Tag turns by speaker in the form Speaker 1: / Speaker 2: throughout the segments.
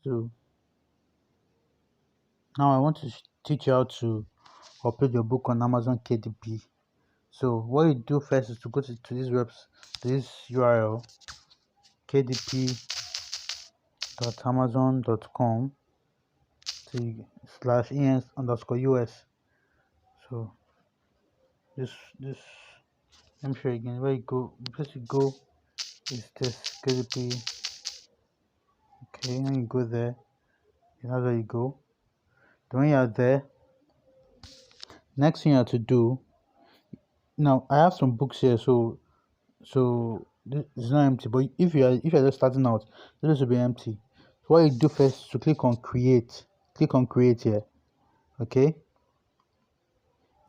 Speaker 1: So now I want to teach you how to upload your book on Amazon KDP. So what you do first is to go to this this URL kdp.amazon.com slash ens underscore us. So this let me show you again. Where you go, place you go is this KDP. Okay, when you go there, that's where you go. Then when you are there, next thing you have to do. Now I have some books here, so this is not empty. But if you're just starting out, this will be empty. So what you do first is to click on create. Click on create here. Okay,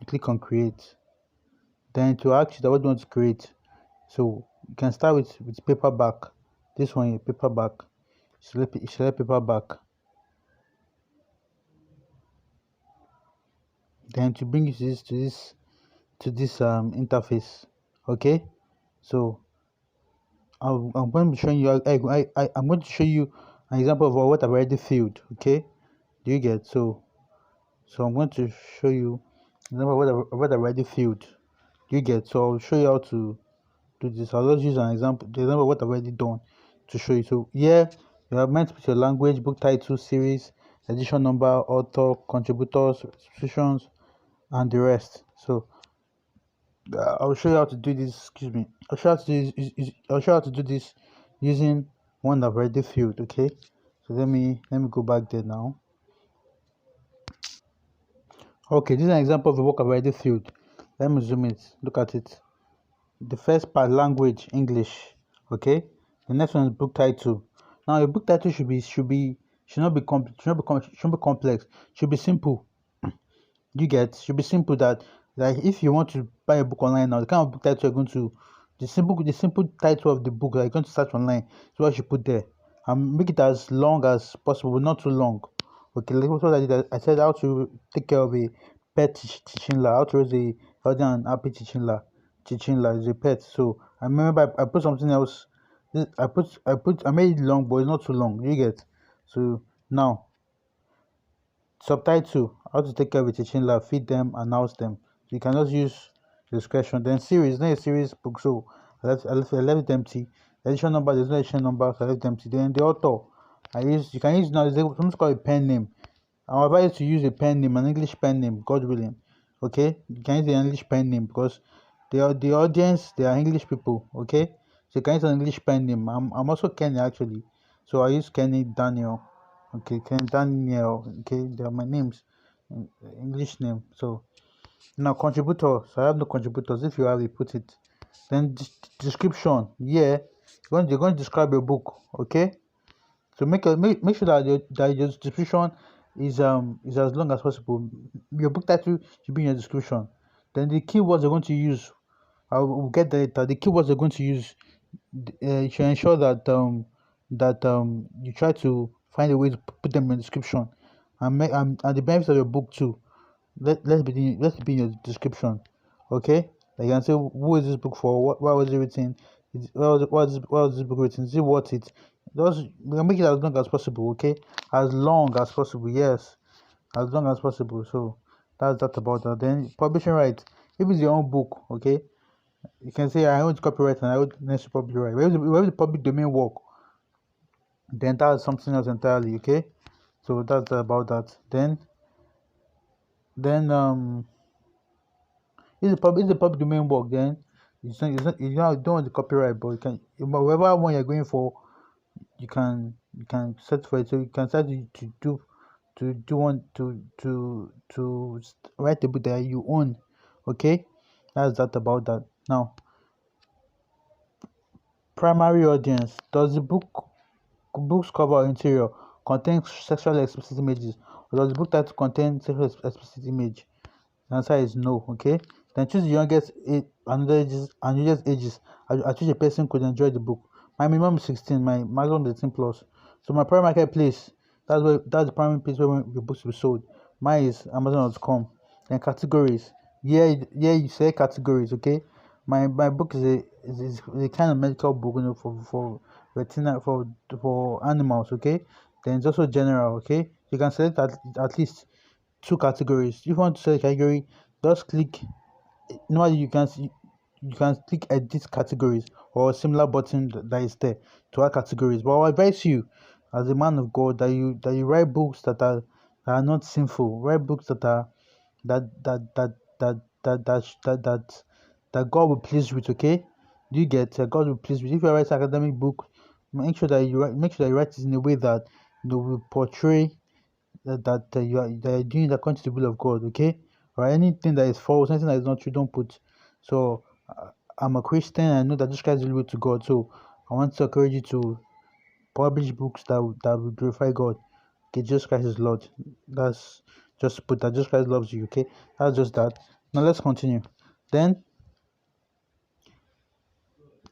Speaker 1: you click on create. Then to ask you that what you want to create. So you can start with paperback. This one here, paperback. Select paperback. Then to bring you to this interface. Okay, so I'm going to be showing you. I'm going to show you an example of what I've already filled. Okay, do you get? So I'm going to show you an example of what I've already filled. Do you get? So I'll show you how to do this. I'll just use an example, the example of what I've already done to show you. So here you are meant to put your language, book title, series, edition number, author, contributors, subscriptions, and the rest. So I'll show you how to do this. Excuse me. I'll show you how to do this using one I've already filled. Okay. So let me go back there now. Okay, this is an example of a work I've already filled. Let me zoom it. Look at it. The first part, language, English. Okay. The next one is book title. Now your book title should not be complex. Should be complex. Should be simple. You get, should be simple that like if you want to buy a book online now, the kind of book title you're going to, the simple title of the book that you're going to search online is what you put there, and make it as long as possible, but not too long. Okay, like what I did, I said how to take care of a pet chinchilla, how to raise a healthy and happy chinchilla. Chinchilla is a pet. So I remember I put something else. I made it long, but it's not too long. You get. So now subtitle, how to take care of a teaching lab, feed them, announce them. So you can just use discretion. Then series, not a series book, so I left it empty. Edition number, there's no edition number, so I left it empty. Then the author, you can use now, there's something called a pen name. I'm advised to use a pen name, an English pen name, God willing. Okay, you can use the English pen name because the audience, they are English people. Okay, so you can use an English pen name. I'm also Kenny actually, so I use Kenny Daniel. Okay, Kenny Daniel. Okay, they are my names, English name. So now contributor. So I have no contributors. If you have it, put it. Then description. Yeah, you're going to describe your book. Okay, so make sure that your description is as long as possible. Your book title should be in your description. Then the keywords you're going to use, I will get that later. The keywords you're going to use, you should ensure that you try to find a way to put them in the description, and the benefits of your book too. Let's be in your description. Okay, like you can say who is this book for, why was it written, what was this book written, is it worth it. Just make it as long as possible. Okay, as long as possible. Yes, as long as possible. So that's that about that. Then publishing rights, if it's your own book. Okay, you can say I own copyright and I own necessary public right. Where the public domain work, then that's something else entirely. Okay, so that's about that. Then if the public domain work, then you don't want the copyright, but you can, whatever one you're going for, you can set for it. So you can start to do one to write a book that you own. Okay, that's that about that. Now, primary audience, does the book's cover or interior contain sexually explicit images, or does the book title contain sexually explicit image? The answer is no. Okay. Then choose the youngest age and youngest ages at which a person could enjoy the book. My minimum is 16. My maximum is 18 plus. So my primary marketplace, that's the primary place where the books will be sold. Mine is Amazon.com. Then categories. Yeah, you say categories. Okay. My book is a kind of medical book, for retina for animals. Okay. Then it's also general. Okay, you can select at least two categories. If you want to select category, just click. Normally you can click edit categories or a similar button that is there to add categories. But I advise you, as a man of God, that you write books that are not sinful. Write books that are that that that that that that sh- that God will please with. Okay, do you get God will please with? If you write an academic book, make sure that you write it in a way that will portray that you're doing according to the will of God. Okay, or anything that is false, anything that is not true, don't put. So I'm a Christian. I know that this Christ is the way to God. So I want to encourage you to publish books that will glorify God. Okay, Jesus Christ is Lord. That's just put that Jesus Christ loves you. Okay, that's just that. Now let's continue. Then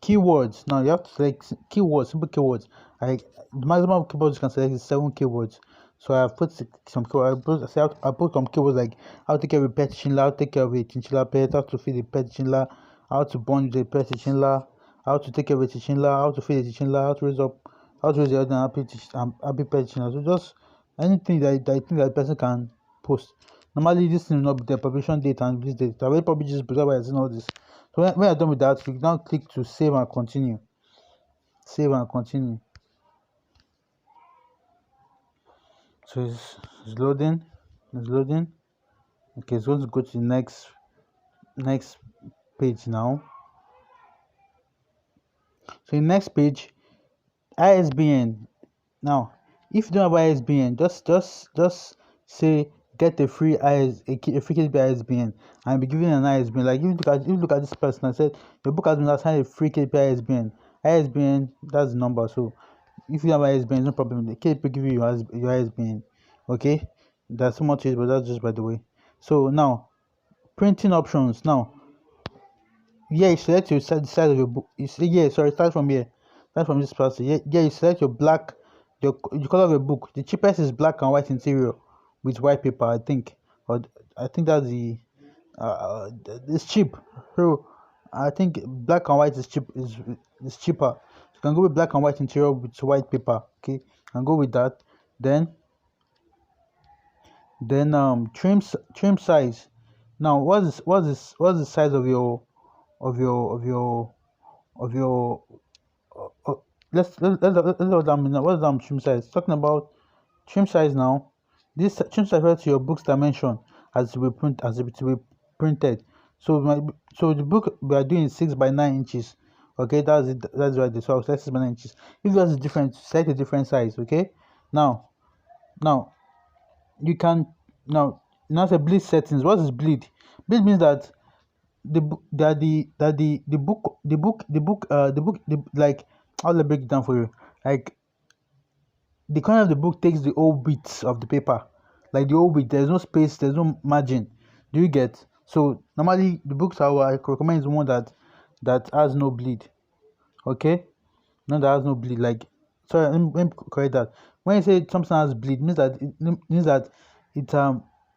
Speaker 1: keywords. Now you have to select keywords, simple keywords. I The maximum of keywords you can select is 7 keywords. So I have put some keywords. I put some keywords like how to take care of a pet chinchilla, how to take care of a chinchilla pet, how to feed a pet chinchilla, how to bond with a pet chinchilla, how to take care of a chinchilla, how to feed a chinchilla, how to raise a healthy and happy pet chinchilla. So just anything that I think that the person can post. Normally this will not be the publication date and this date. I already published this before I seen all this. So when you're done with that, you now click to save and continue. Save and continue. So it's loading. It's loading. Okay, so let's go to the next page now. So the next page, ISBN. Now, if you don't have ISBN, just say get a free a free KDP ISBN and be given an ISBN. Like if you look at this person and said your book has been assigned a free KDP ISBN. ISBN, that's the number. So if you have ISBN, no problem. The KDP give you your ISBN. Okay, that's so much, but that's just by the way. So now printing options. Now yeah, you select the size of your book. You say, yeah, sorry, start from here. Start from this part. Yeah, you select your black, your color of your book. The cheapest is black and white interior with white paper, I think. I think that's it's cheap. So I think black and white is cheaper. You can go with black and white interior with white paper. Okay, you can go with that. Then trim size. Now what's the size of of your of your of your uh, let's examine now. What's trim size? Talking about trim size now. This trim size refers to your book's dimension as it will be printed. So so the book we are doing is 6 by 9 inches. Okay, that's it. That's right. So I'll select 6 by 9 inches. If yours is different, select a different size. Okay. Now now you can now say bleed settings. What is bleed? Bleed means that the book like I'll break it down for you. Like the corner of the book takes the whole width of the paper, like the whole width. There's no space, there's no margin. Do you get? So normally the books I recommend is one that has no bleed. Okay, no, that has no bleed. Like sorry, let me correct that. When you say something has bleed, means that it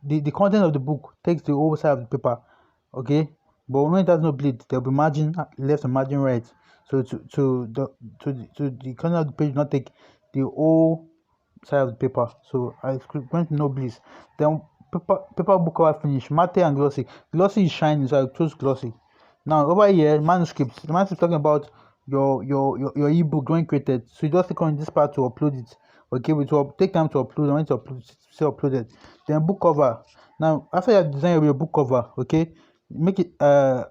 Speaker 1: the content of the book takes the whole side of the paper. Okay, but when it has no bleed, there'll be margin left and margin right. So to the corner of the page not take the whole side of the paper. So I went no bleeds. Then paper book cover finish, matte and glossy. Glossy is shiny, so I chose glossy. Now over here, manuscripts. The manuscript talking about your ebook when created. So you just click on this part to upload it. Okay, which will take time to upload. When to upload, say uploaded. Then book cover. Now after you have designed your book cover, okay, make it. I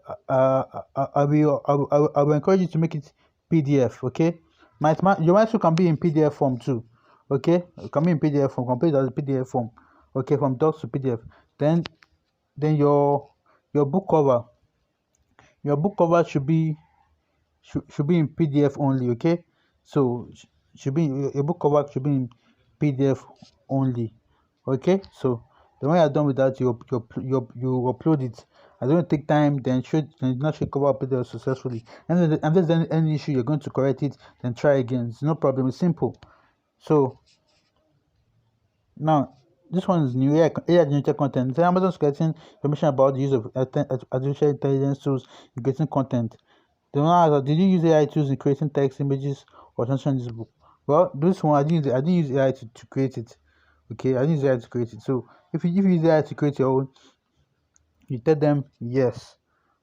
Speaker 1: will encourage you to make it PDF. Okay, your manuscript can be in PDF form too. Okay, it can be in PDF form. Complete as a PDF form. Okay, from docs to PDF. Then then your book cover. Your book cover should be in PDF only. Okay, so should be your book cover should be in PDF only. Okay, so then when you're done with that, you upload it. I don't take time. Then not should cover PDF successfully. And there's any issue, you're going to correct it. Then try again. It's no problem. It's simple. So now this one is new AI generated content. So Amazon is getting information about the use of artificial intelligence tools in creating content. The one asks, did you use AI tools in creating text, images, or transcription in this book? Well, this one I didn't use AI to create it. Okay, I didn't use AI to create it. So if you use AI to create your own, you tell them yes.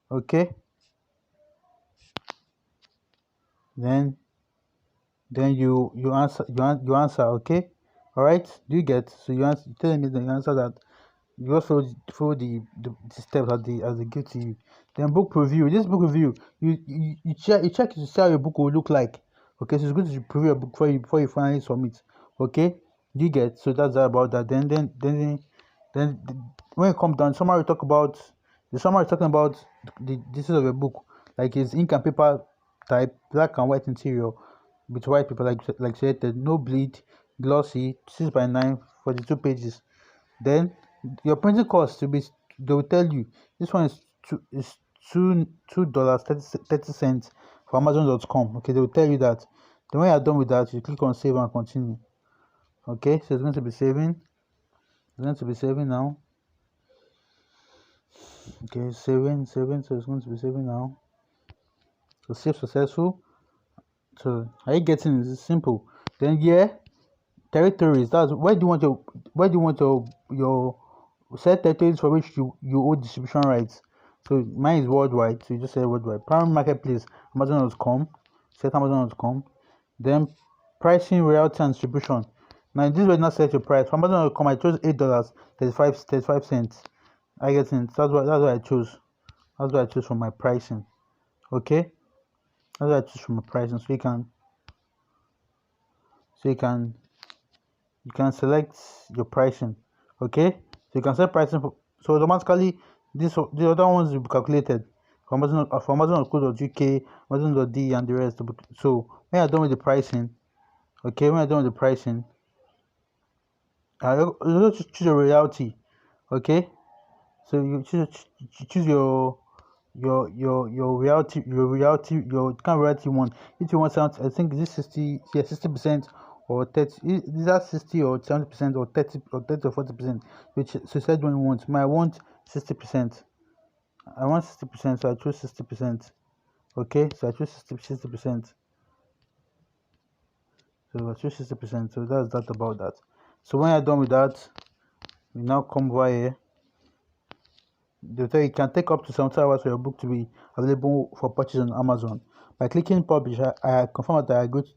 Speaker 1: Okay, then you answer. Okay, all right. Do you get? So you tell them, then you answer that. You just follow the steps as they give to you. Then book review. This book review, you check to see how your book will look like. Okay, so it's good to preview your book before you finally submit. Okay, you get? So that's about that. Then when it comes down, summary talk about the summary talking about the details of your book, like it's ink and paper type, black and white interior, with white paper like selected, no bleed, glossy, 6 by 9, 42 pages. Then your printing cost will be, they will tell you this one is $2 30 cents for Amazon.com. Okay, they will tell you that. Then when you are done with that, you click on save and continue. Okay, so it's going to be saving. It's going to be saving now. Okay, saving. So it's going to be saving now. So save successful. So are you getting it? It's simple. Then territories. That's where do you want your set territories for which you hold distribution rights. So mine is worldwide, so you just say worldwide. Primary marketplace, Amazon.com, set Amazon.com. Then pricing, royalty, and distribution. Now this will not set your price. For Amazon.com, I chose $8, 35 cents. I get it. That's what I chose. That's what I chose for my pricing. Okay? That's what I choose for my pricing. So you can select your pricing. Okay, so you can set pricing so automatically the other ones will be calculated from Amazon.co.uk, Amazon.de, and the rest. So when you're done with the pricing, okay, when you're done with the pricing, you just choose your royalty. Okay, so you choose your kind of royalty you want. If you want something, I think this 60% or 30, is that 60 or 70% or 30 or 40%, which so said one you want. I want 60%. I want 60%, so I choose 60%. Okay, so I choose 60%. So I choose 60%. So that's that about that. So when you're done with that, we now come over here. They say it can take up to 70 hours for your book to be available for purchase on Amazon. By clicking publish, I confirm that I agree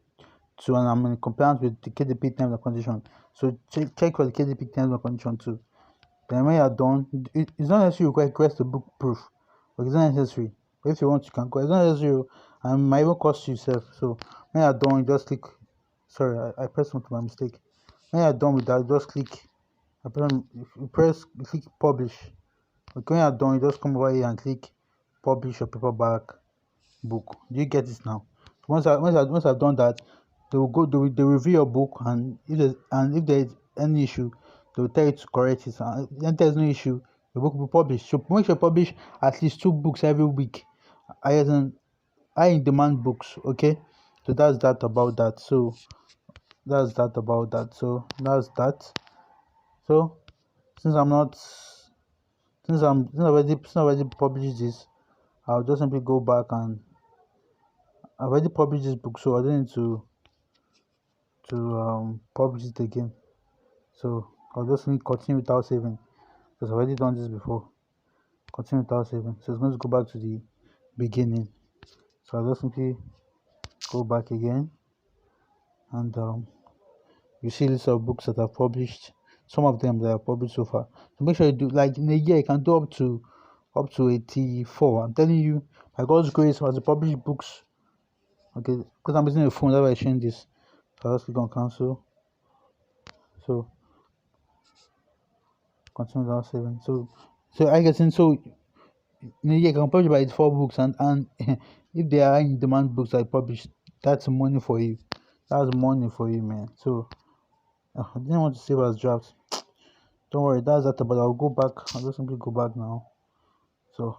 Speaker 1: to and I'm in compliance with the KDP terms and conditions. So check for the KDP terms and conditions too. Then when you're done, it's not necessary you request the book proof, but it's not necessary. But if you want, you can go. It's not necessary, and it might even cost you yourself. So when you're done, you just click. Sorry, I pressed something by mistake. When you're done with that, just click. You click publish. Okay, when you're done, you just come over here and click publish your paperback book. Do you get it now? Once I've done that, they will review your book, and if there's any issue, they will tell you to correct it. And if there's no issue, the book will be published. So make sure you publish at least 2 books every week. I in demand books. Okay, so that's that about that. So that's that about that. So that's that. So since I'm not since I already published this, I'll just simply go back and I've already published this book, so I don't need to publish it again. So I'll just need continue without saving because I've already done this before. Continue without saving. So it's going to go back to the beginning. So I'll just simply go back again, and you see list of books that I've published. Some of them that I've published so far. So make sure you do, like in a year you can do up to 84. I'm telling you, by God's grace, as I publish books. Okay, because I'm using a phone, that's why I'm showing this. So I'll just click on cancel. So continue without saving. So I guess, and so in a year I can publish by 4 books, and if they are in demand books I publish, that's money for you. That's money for you, man. So I didn't want to save as drafts. Don't worry, that's that. But I'll go back. I'll just simply go back now. So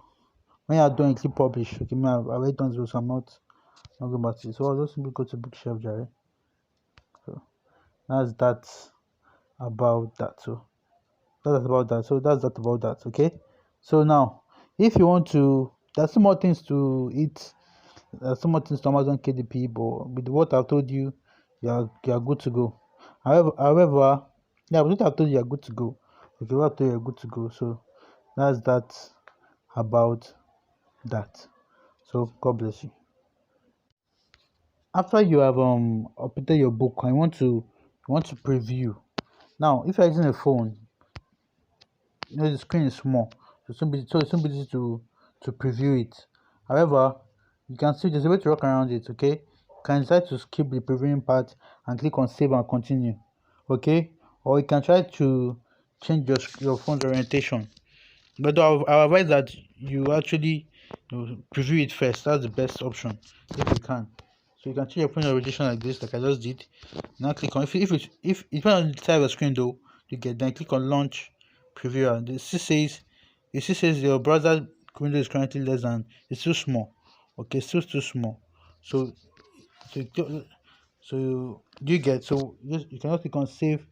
Speaker 1: when you're done, click publish. Okay, me, I've already done this, so I'm not going back to it. So I'll just simply go to bookshelf, Jerry. So that's that about that. So that's about that. So that's that about that. Okay. So now, if you want to, there's some more things to it. There's some more things to Amazon KDP, but with what I've told you, you're good to go. However, yeah, but I told you you're good to go. Okay, what I told you you're good to go. So that's that about that. So God bless you. After you have updated your book and you want to preview. Now, if you're using a phone, the screen is small, so it's not easy to preview it. However, you can still there's a way to work around it. Okay, you can decide to skip the previewing part and click on save and continue. Okay, or you can try to change your phone's orientation. But I'll advise that you actually preview it first. That's the best option if you can. So you can change your phone orientation like this, like I just did. Now click on if it depends on the type of screen though you get. Then click on launch previewer. It still says your browser window is currently less than. It's too small. Okay, still too small. So so do you get you cannot click on save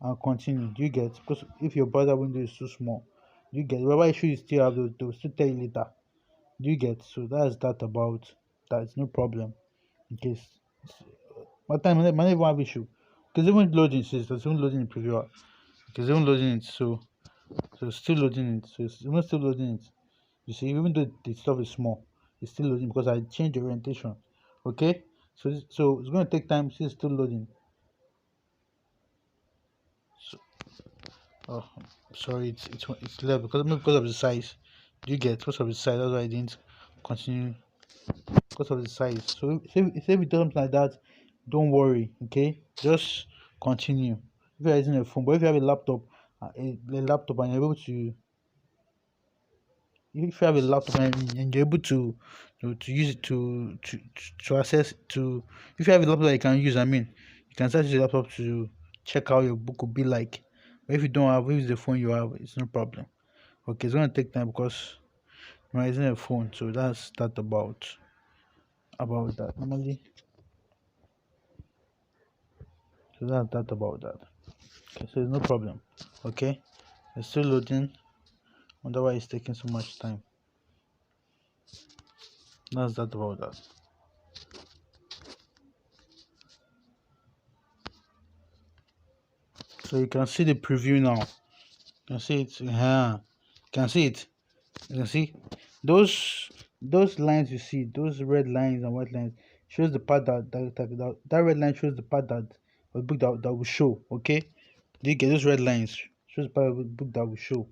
Speaker 1: and continue. Do you get because if your browser window is too small, do you get whatever issue you still have, they'll still tell you later. Do you get so that's that about that. It's no problem in case my time might not even have issue because even loading says it's even loading the previewer because even loading it so it's still loading it so it's even still loading it. You see, even though the stuff is small, it's still loading because I changed the orientation. Okay, so it's going to take time since it's still loading. So, oh, sorry, it's left because of the size. Do you get because of the size? That's why I didn't continue because of the size. So if it does something like that, don't worry. Okay, just continue. If you're using a phone, but if you have a laptop, and you're able to if you have a laptop and you're able to use it to access to if you have a laptop that you can use, I mean, you can start using the laptop to check how your book will be like. But if you don't have, if it's the phone you have, it's no problem. Okay, it's gonna take time because you're using a phone, so that's that about that. Normally, so that's that about that. Okay, so it's no problem. Okay, it's still loading. Wonder why it's taking so much time. That's that about that. So you can see the preview now. You can see it. Yeah, you can see it. You can see those lines you see, those red lines and white lines shows the part that red line shows the part that of the book that will show. Okay, do you get those red lines? Shows the part of the book that will show.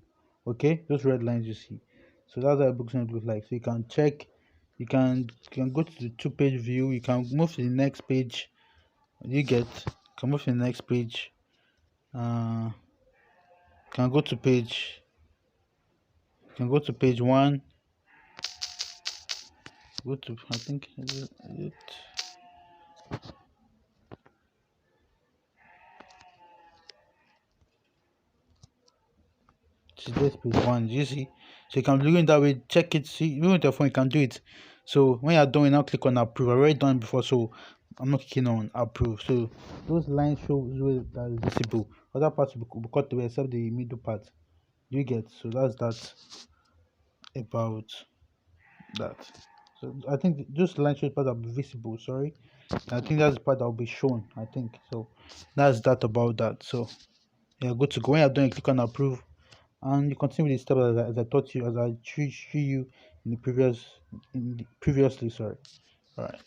Speaker 1: Okay, those red lines you see. So that's how the book's gonna look like. So you can check. You can go to the two-page view. You can move to the next page. You get. You can move to the next page. You can go to page. You can go to page one. Go to I think is it today's page one. Do you see? So you can do it that way. Check it. See, even with your phone, you can do it. So when you're done, you now click on approve. I already done it before, so I'm not clicking on approve. So those lines show where that is visible. Other parts will be cut away except the middle part. Do you get? So that's that about that. So I think those lines show part that will be visible. Sorry, I think that's the part that will be shown. I think so. That's that about that. So yeah, good to go. When you're done, you click on approve and you continue with the steps as I taught you, as I show you in the previously. Sorry. All right.